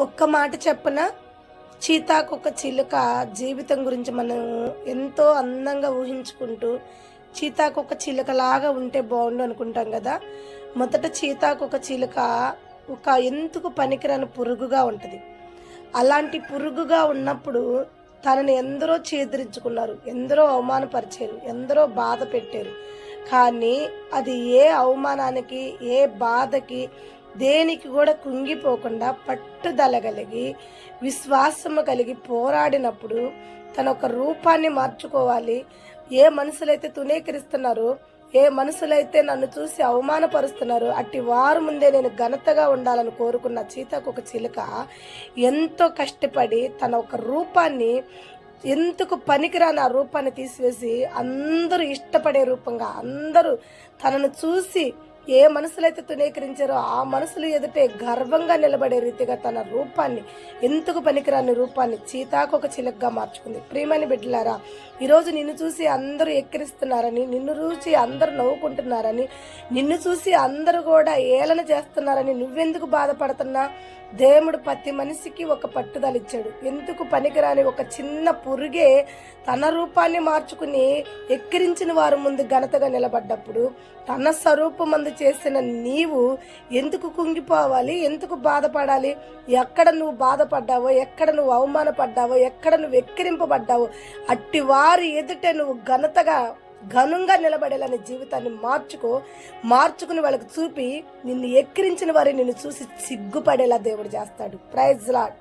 ఒక్క మాట చెప్పన, చీతాకొక చిలుక జీవితం గురించి మనం ఎంతో అందంగా ఊహించుకుంటూ చీతాకొక చిలుకలాగా ఉంటే బాగుండు అనుకుంటాం కదా. మొదట చీతాకొక చిలుక ఒక ఎందుకు పనికిరాని పురుగుగా ఉంటుంది. అలాంటి పురుగుగా ఉన్నప్పుడు తనని ఎందరో చేదరించుకున్నారు, ఎందరో అవమానపరిచారు, ఎందరో బాధ పెట్టారు. కానీ అది ఏ అవమానానికి, ఏ బాధకి, దేనికి కూడా కుంగిపోకుండా పట్టుదల కలిగి, విశ్వాసము కలిగి పోరాడినప్పుడు తన ఒక రూపాన్ని మార్చుకోవాలి. ఏ మనుషులైతే తునీకరిస్తున్నారో, ఏ మనుషులైతే నన్ను చూసి అవమానపరుస్తున్నారో అట్టి వారి ముందే నేను ఘనతగా ఉండాలని కోరుకున్న సీతాకొక చిలుక ఎంతో కష్టపడి తన ఒక రూపాన్ని, ఎందుకు పనికిరాని ఆ రూపాన్ని తీసివేసి అందరూ ఇష్టపడే రూపంగా, అందరూ తనను చూసి ఏ మనసులైతే తునీకరించారో ఆ మనసులు ఎదుటే గర్వంగా నిలబడే రీతిగా తన రూపాన్ని, ఎందుకు పనికిరాని రూపాన్ని సీతాకొక చిలుకగా మార్చుకుంది. ప్రియమైన బిడ్డలారా, ఈరోజు నిన్ను చూసి అందరూ ఎక్కిరిస్తున్నారని, నిన్ను చూసి అందరూ నవ్వుకుంటున్నారని, నిన్ను చూసి అందరూ కూడా ఏళన చేస్తున్నారని నువ్వెందుకు బాధపడుతున్నా? దేవుడు ప్రతి మనిషికి ఒక పట్టుదల ఇచ్చాడు. ఎందుకు పనికిరాని ఒక చిన్న పురుగే తన రూపాన్ని మార్చుకుని ఎక్కిరించిన వారి ముందు ఘనతగా నిలబడ్డప్పుడు, తన స్వరూపమందు చేసిన నీవు ఎందుకు కుంగిపోవాలి? ఎందుకు బాధపడాలి? ఎక్కడ నువ్వు బాధపడ్డావో, ఎక్కడ నువ్వు అవమానపడ్డావో, ఎక్కడ నువ్వు ఎక్కిరింపబడ్డావో అట్టి వారి ఎదుట నువ్వు ఘనంగా నిలబడేలాని జీవితాన్ని మార్చుకుని వాళ్ళకి చూపి నిన్ను ఎక్కిరించిన వారి నిన్ను చూసి సిగ్గుపడేలా దేవుడు చేస్తాడు. Praise lord.